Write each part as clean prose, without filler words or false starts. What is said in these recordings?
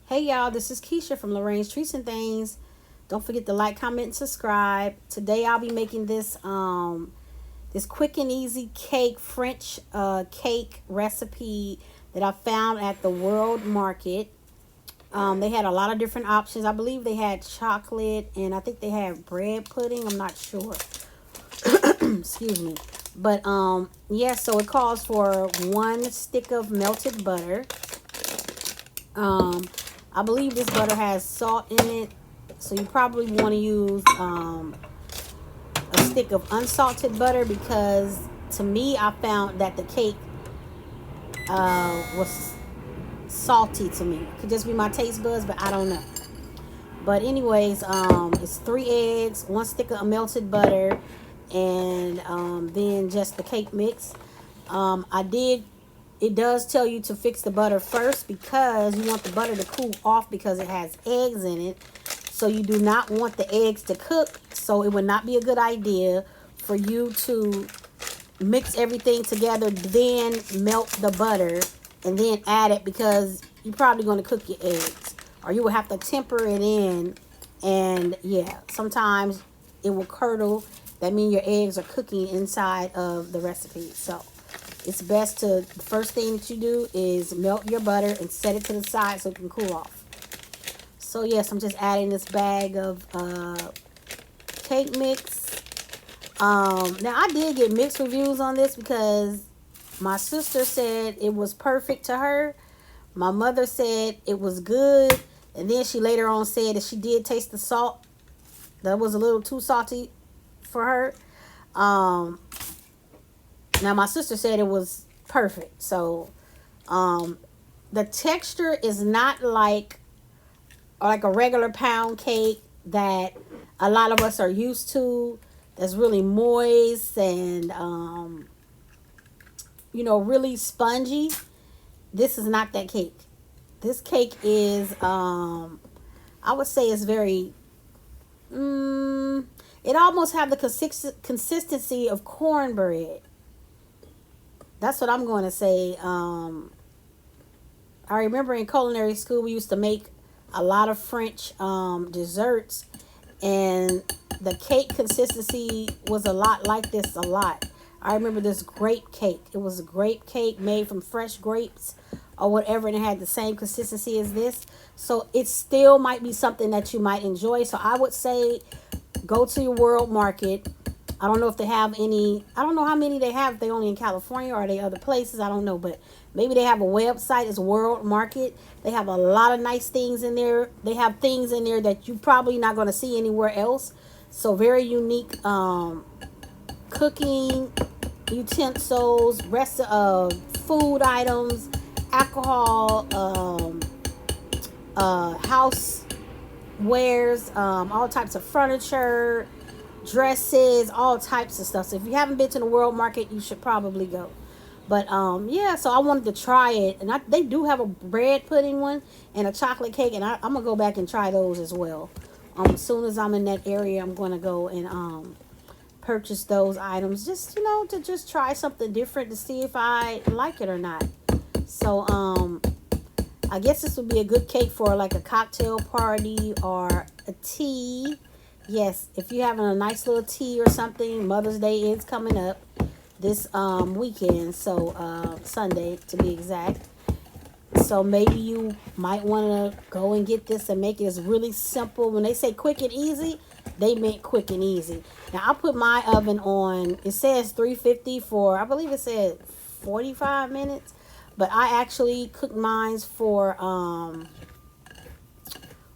Hey y'all, this is Keisha from Lorraine's Treats and Things. Don't forget to like, comment, and subscribe. Today I'll be making this quick and easy cake, French cake recipe that I found at the World Market. They had a lot of different options. I believe they had chocolate and I think they had bread pudding. I'm not sure. Excuse me. But yeah, so it calls for 1 stick of melted butter. I believe this butter has salt in it, so you probably want to use a stick of unsalted butter, because to me I found that the cake was salty to me. It could just be my taste buds, but I don't know. But anyways, it's 3 eggs, 1 stick of melted butter, and then just the cake mix. It does tell you to fix the butter first because you want the butter to cool off because it has eggs in it. So you do not want the eggs to cook. So it would not be a good idea for you to mix everything together, then melt the butter, and then add it, because you're probably going to cook your eggs. Or you will have to temper it in. And yeah, sometimes it will curdle. That means your eggs are cooking inside of the recipe. So it's best to, the first thing that you do is melt your butter and set it to the side so it can cool off. So yes, I'm just adding this bag of cake mix. Now I did get mixed reviews on this because my sister said it was perfect to her. My mother said it was good. And then she later on said that she did taste the salt. That was a little too salty for her. Now my sister said it was perfect. So the texture is not like a regular pound cake that a lot of us are used to. That's really moist and really spongy. This is not that cake. This cake is I would say it's very it almost have the consistency of cornbread. That's what I'm going to say. I remember in culinary school we used to make a lot of French desserts, and the cake consistency was a lot like this a lot. I remember this grape cake. It was a grape cake made from fresh grapes or whatever, and it had the same consistency as this. So it still might be something that you might enjoy. So I would say go to your World Market. I don't know if they have any. I don't know how many they have. If they only in California or are they other places. I don't know. But maybe they have a website. It's World Market. They have a lot of nice things in there. They have things in there that you probably not going to see anywhere else. So very unique cooking utensils, rest of food items, alcohol, house wares, all types of furniture, dresses, all types of stuff. So if you haven't been to the World Market, you should probably go. But yeah, so I wanted to try it, and they do have a bread pudding one and a chocolate cake, and I'm gonna go back and try those as well. As soon as I'm in that area, I'm gonna go and purchase those items, just to just try something different to see if I like it or not. So I guess this would be a good cake for like a cocktail party or a tea. Yes, if you're having a nice little tea or something. Mother's Day is coming up this weekend, so Sunday to be exact. So maybe you might want to go and get this and make it as really simple. When they say quick and easy, they meant quick and easy. Now I put my oven on, it says 350 for, I believe it said 45 minutes. But I actually cooked mine for on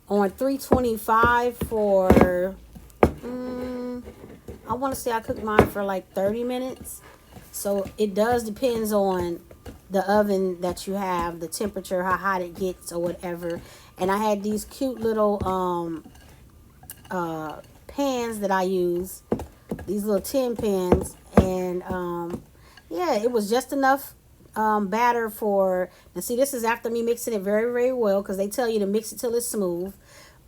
325 for I want to say I cooked mine for like 30 minutes. So it does depends on the oven that you have, the temperature, how hot it gets or whatever. And I had these cute little pans that I use, these little tin pans, and yeah, it was just enough batter for, and see, this is after me mixing it very, very well, because they tell you to mix it till it's smooth.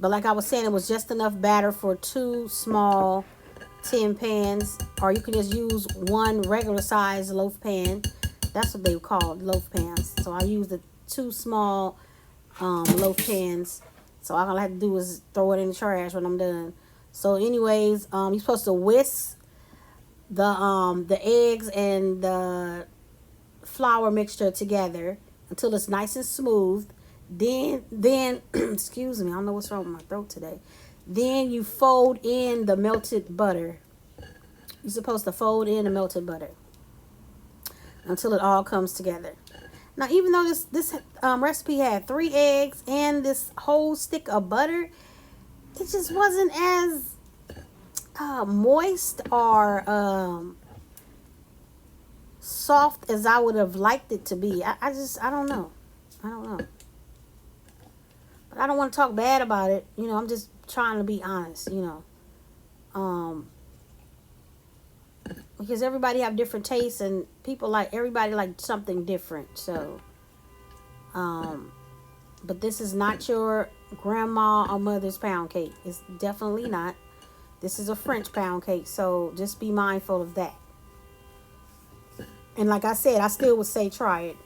But like I was saying, it was just enough batter for 2 small tin pans, or you can just use 1 regular size loaf pan. That's what they call loaf pans. So I used the 2 small loaf pans. So all I have to do is throw it in the trash when I'm done. So anyways, you're supposed to whisk the eggs and the flour mixture together until it's nice and smooth. Then excuse me, I don't know what's wrong with my throat today. Then you fold in the melted butter. You're supposed to fold in the melted butter until it all comes together. Now, even though this recipe had 3 eggs and this whole stick of butter, it just wasn't as moist or soft as I would have liked it to be. I don't know. I don't know. But I don't want to talk bad about it. You know, I'm just trying to be honest, you know. Because everybody have different tastes and everybody like something different. So, but this is not your grandma or mother's pound cake. It's definitely not. This is a French pound cake. So just be mindful of that. And like I said, I still would say try it.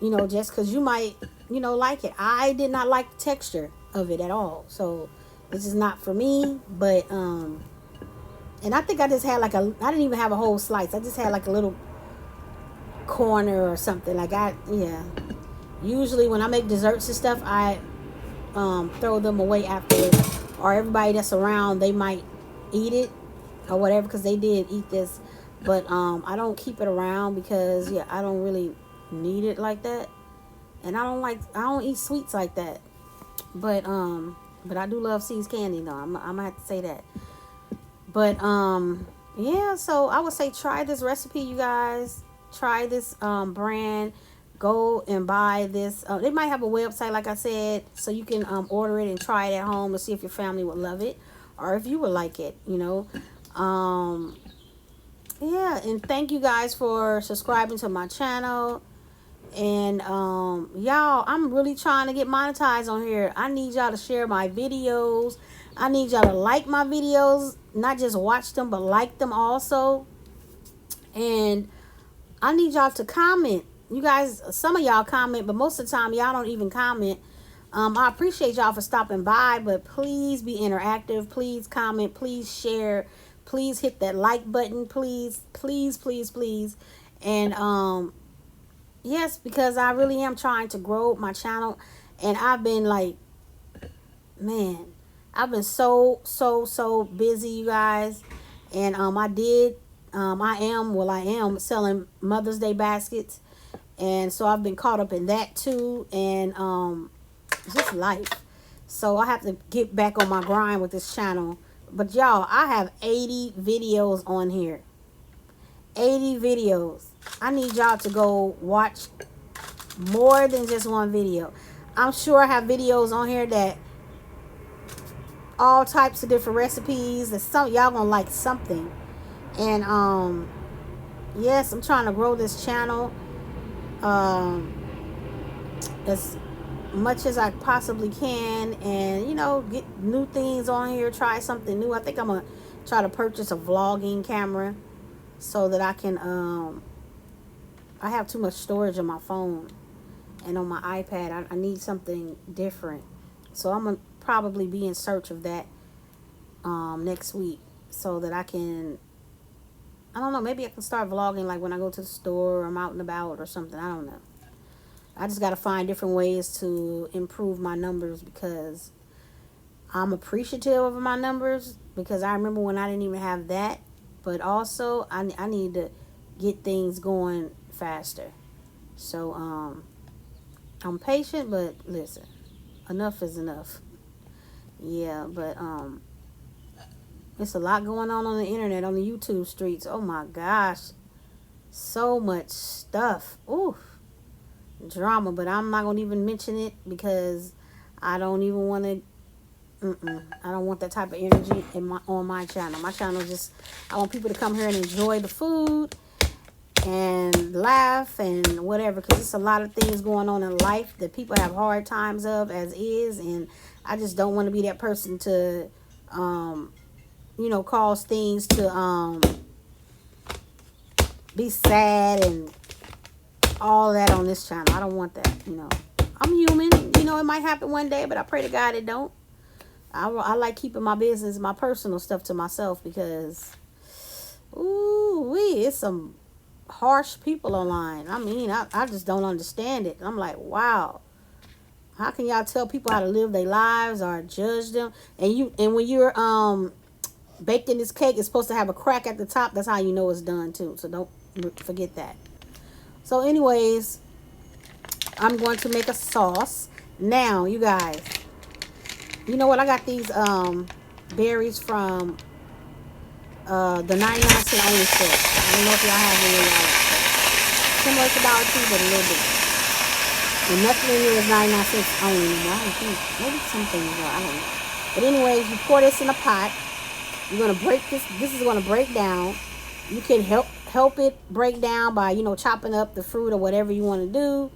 You know, just because you might, like it. I did not like the texture of it at all. So this is not for me. But, and I think I just had I didn't even have a whole slice. I just had like a little corner or something. Yeah. Usually when I make desserts and stuff, I throw them away afterwards. Or everybody that's around, they might eat it or whatever because they did eat this. But I don't keep it around because, yeah, I don't really need it like that. And I don't eat sweets like that. But I do love See's candy though. I'm gonna have to say that. But yeah, so I would say try this recipe, you guys. Try this brand. Go and buy this. They might have a website, like I said, so you can order it and try it at home and see if your family would love it or if you would like it, you know. Yeah, and thank you guys for subscribing to my channel. And y'all, I'm really trying to get monetized on here. I need y'all to share my videos. I need y'all to like my videos, not just watch them, but like them also. And I need y'all to comment. You guys, some of y'all comment, but most of the time y'all don't even comment. I appreciate y'all for stopping by, but please be interactive. Please comment. Please share. Please hit that like button. Please, please, please, please. And yes, because I really am trying to grow my channel. And I've been like, man, I've been so busy, you guys. And I am selling Mother's Day baskets. And so I've been caught up in that too. And just life. So I have to get back on my grind with this channel. But y'all, I have 80 videos on here. 80 videos. I need y'all to go watch more than just one video. I'm sure I have videos on here that all types of different recipes that some y'all gonna like something. And yes, I'm trying to grow this channel as much as I possibly can, and get new things on here, try something new. I think I'm gonna try to purchase a vlogging camera so that I can I have too much storage on my phone and on my iPad. I need something different, so I'm gonna probably be in search of that next week so that I can, I don't know, maybe I can start vlogging like when I go to the store or I'm out and about or something. I don't know. I just got to find different ways to improve my numbers because I'm appreciative of my numbers, because I remember when I didn't even have that. But also, I need to get things going faster. So, I'm patient, but listen, enough is enough. Yeah, but it's a lot going on the internet, on the YouTube streets. Oh my gosh. So much stuff. Ooh. Drama, but I'm not going to even mention it because I don't even want to, I don't want that type of energy on my channel. My channel I want people to come here and enjoy the food and laugh and whatever, because there's a lot of things going on in life that people have hard times of as is, and I just don't want to be that person to, cause things to be sad and all that on this channel. I don't want that, I'm human, know, it might happen one day, but I pray to God it don't. I like keeping my business, my personal stuff to myself because, ooh, it's some harsh people online. I mean, I just don't understand it. I'm like, wow. How can y'all tell people how to live their lives or judge them? And when you're baking this cake, it's supposed to have a crack at the top. That's how you know it's done too. So don't forget that. So anyways, I'm going to make a sauce. Now, you guys, you know what? I got these berries from the 99-cent only store. I don't know if y'all have any of y'all. Similar to Dollar Tree, but a little bit. And nothing in here is 99 cents only anymore. I don't think. Maybe some things are. I don't know. But anyways, you pour this in a pot. You're gonna break this. This is gonna break down. You can help it break down by, you know, chopping up the fruit or whatever you want to do.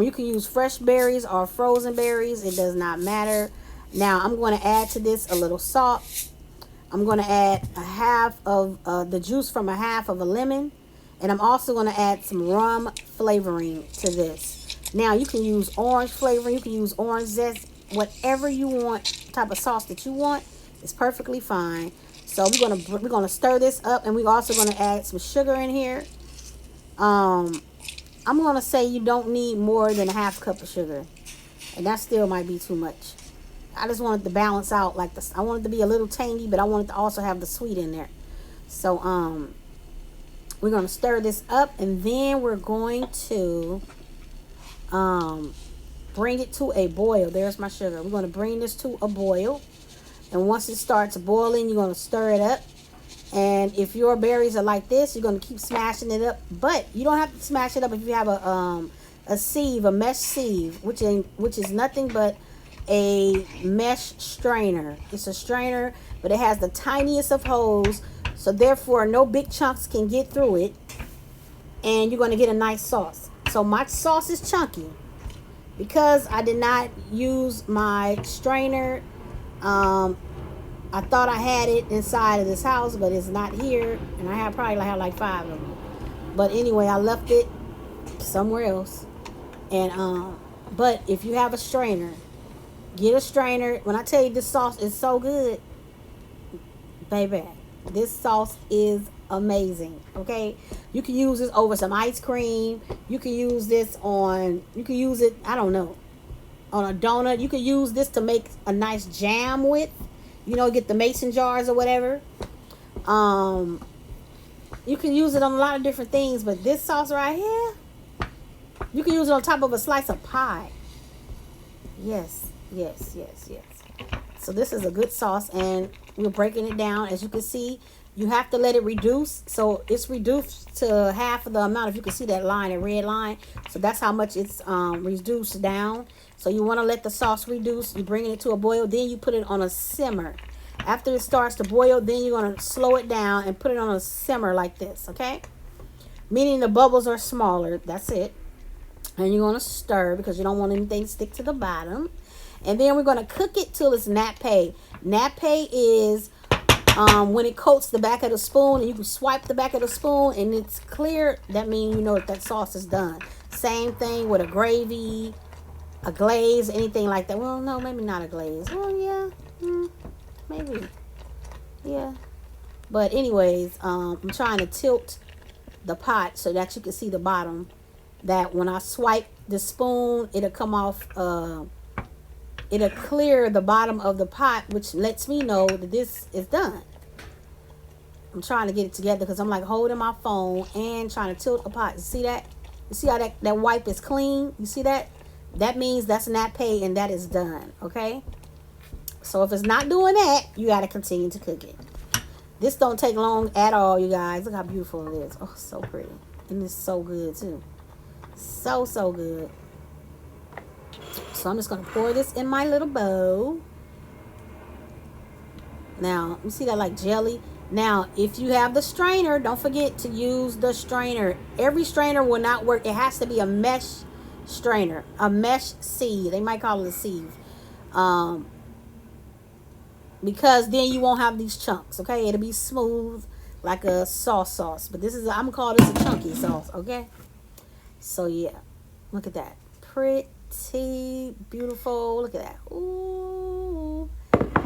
You can use fresh berries or frozen berries. It does not matter. Now I'm going to add to this a little salt. I'm going to add a half of the juice from a half of a lemon. And I'm also going to add some rum flavoring to this. Now you can use orange flavoring. You can use orange zest. Whatever you want, type of sauce that you want, is perfectly fine. So we're gonna stir this up, and we're also gonna add some sugar in here. I'm gonna say you don't need more than a half cup of sugar, and that still might be too much. I just wanted to balance out, like this. I wanted to be a little tangy, but I wanted to also have the sweet in there. So we're gonna stir this up, and then we're going to bring it to a boil. There's my sugar. We're gonna bring this to a boil. And once it starts boiling, you're going to stir it up. And if your berries are like this, you're going to keep smashing it up. But you don't have to smash it up if you have a sieve, a mesh sieve, which is nothing but a mesh strainer. It's a strainer, but it has the tiniest of holes. So therefore, no big chunks can get through it. And you're going to get a nice sauce. So my sauce is chunky because I did not use my strainer. I thought I had it inside of this house, but it's not here, and I have probably had like 5 of them. But anyway, I left it somewhere else. And but if you have a strainer, get a strainer. When I tell you this sauce is so good, baby, this sauce is amazing. Okay, you can use this over some ice cream. You can use this on. You can use it. I don't know. On a donut. You can use this to make a nice jam with. You know, get the mason jars or whatever. You can use it on a lot of different things, but this sauce right here, you can use it on top of a slice of pie. Yes. So this is a good sauce, and we're breaking it down. As you can see, you have to let it reduce. So it's reduced to half of the amount. If you can see that line, that red line. So that's how much it's reduced down. So you want to let the sauce reduce. You bring it to a boil. Then you put it on a simmer. After it starts to boil, then you're going to slow it down and put it on a simmer like this. Okay? Meaning the bubbles are smaller. That's it. And you're going to stir because you don't want anything to stick to the bottom. And then we're going to cook it till it's nappe. Nappe is when it coats the back of the spoon, and you can swipe the back of the spoon and it's clear. That means you know that sauce is done. Same thing with a gravy, a glaze, anything like that. Well, no, maybe not a glaze. Well, yeah, maybe, yeah. But anyways, I'm trying to tilt the pot so that you can see the bottom. That when I swipe the spoon, it'll come off. It'll clear the bottom of the pot, which lets me know that this is done. I'm trying to get it together because I'm like holding my phone and trying to tilt the pot. You see that? You see how that wipe is clean? You see that? That means that's nappe and that is done. Okay? So if it's not doing that, you got to continue to cook it. This don't take long at all, you guys. Look how beautiful it is. Oh, so pretty. And it's so good, too. So good. So I'm just going to pour this in my little bowl. Now, you see that like jelly? Now, if you have the strainer, don't forget to use the strainer. Every strainer will not work. It has to be a mesh strainer. A mesh sieve. They might call it a sieve. Because then you won't have these chunks, okay? It'll be smooth like a sauce. But this is, I'm going to call this a chunky sauce, okay? So, yeah. Look at that. Pretty. tea. Beautiful. Look at that. Ooh.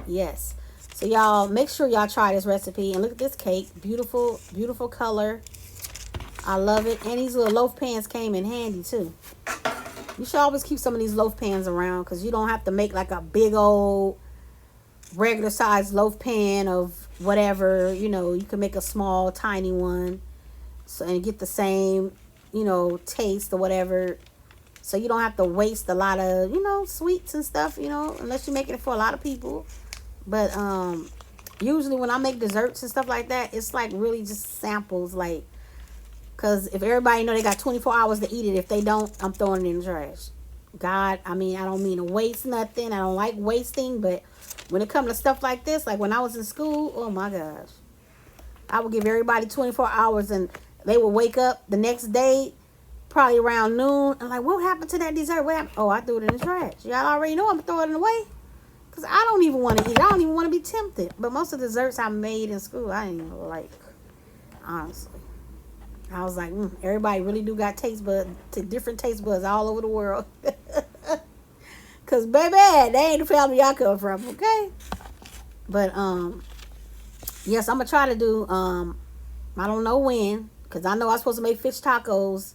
Yes. So y'all make sure y'all try this recipe and look at this cake. Beautiful, beautiful color. I love it. And these little loaf pans came in handy too. You should always keep some of these loaf pans around because you don't have to make like a big old regular size loaf pan of whatever. You know, you can make a small, tiny one, so and get the same, you know, taste or whatever. So you don't have to waste a lot of, you know, sweets and stuff, you know, unless you're making it for a lot of people. But usually when I make desserts and stuff like that, it's like really just samples, like, because if everybody know they got 24 hours to eat it, if they don't, I'm throwing it in the trash. God, I mean, I don't mean to waste nothing. I don't like wasting, but when it comes to stuff like this, like when I was in school, oh my gosh, I would give everybody 24 hours and they would wake up the next day, probably around noon, and like, what happened to that dessert? What happened? Oh, I threw it in the trash. Y'all already know I'm throwing it away. Because I don't even want to eat. I don't even want to be tempted. But most of the desserts I made in school, I didn't even like, honestly. I was like, everybody really do got taste buds, to different taste buds all over the world. Because, baby, they ain't the family y'all come from, okay? But, yes, I'm going to try to do, I don't know when, because I know I'm supposed to make fish tacos.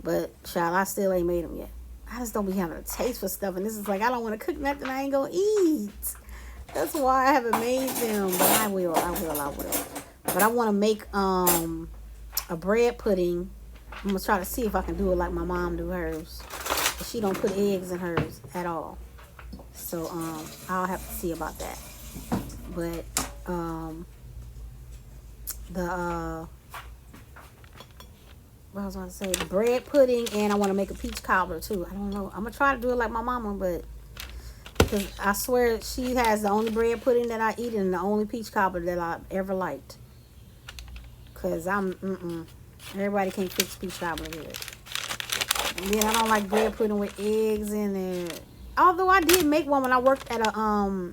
But, child, I still ain't made them yet. I just don't be having a taste for stuff. And this is like, I don't want to cook nothing I ain't going to eat. That's why I haven't made them. But I will. But I want to make a bread pudding. I'm going to try to see if I can do it like my mom do hers. But she don't put eggs in hers at all. So I'll have to see about that. But what I was going to say, the bread pudding, and I want to make a peach cobbler too. I don't know. I'm going to try to do it like my mama, but because I swear she has the only bread pudding that I eat and the only peach cobbler that I've ever liked. Because everybody can't fix peach cobbler good. And then I don't like bread pudding with eggs in it. Although I did make one when I worked at a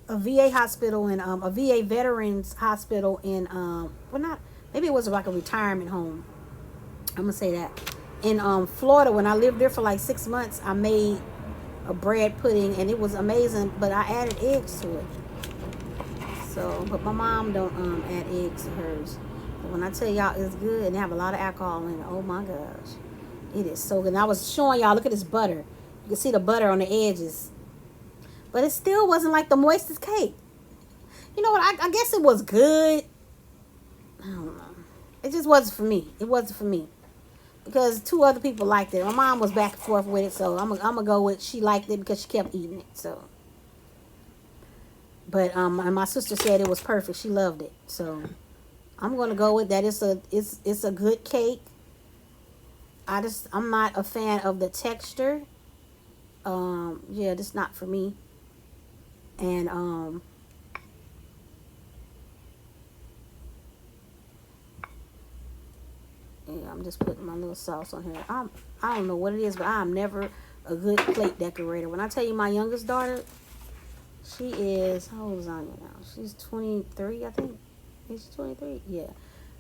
VA hospital and a VA veterans hospital in, maybe it was like a retirement home. I'm gonna say that in Florida, when I lived there for like 6 months, I made a bread pudding and it was amazing, but I added eggs to it. So, but my mom don't add eggs to hers. But when I tell y'all it's good and they have a lot of alcohol in it, oh my gosh, it is so good. And I was showing y'all, look at this butter. You can see the butter on the edges, but it still wasn't like the moistest cake. You know what? I guess it was good. I don't know. It just wasn't for me. It wasn't for me. Because 2 other people liked it. My mom was back and forth with it, so I'm gonna go with she liked it because she kept eating it. So, but and my sister said it was perfect. She loved it, so I'm gonna go with that. It's a good cake. I'm not a fan of the texture. Yeah, this not for me. And yeah, I'm just putting my little sauce on here. I don't know what it is, but I'm never a good plate decorator. When I tell you my youngest daughter, she is, how old is Anya now? She's 23, I think. Is she 23? Yeah.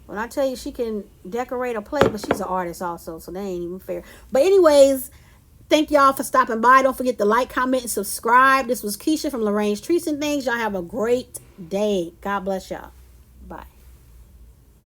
When I tell you she can decorate a plate, but she's an artist also, so that ain't even fair. But anyways, thank y'all for stopping by. Don't forget to like, comment, and subscribe. This was Keisha from Lorraine's Treats and Things. Y'all have a great day. God bless y'all.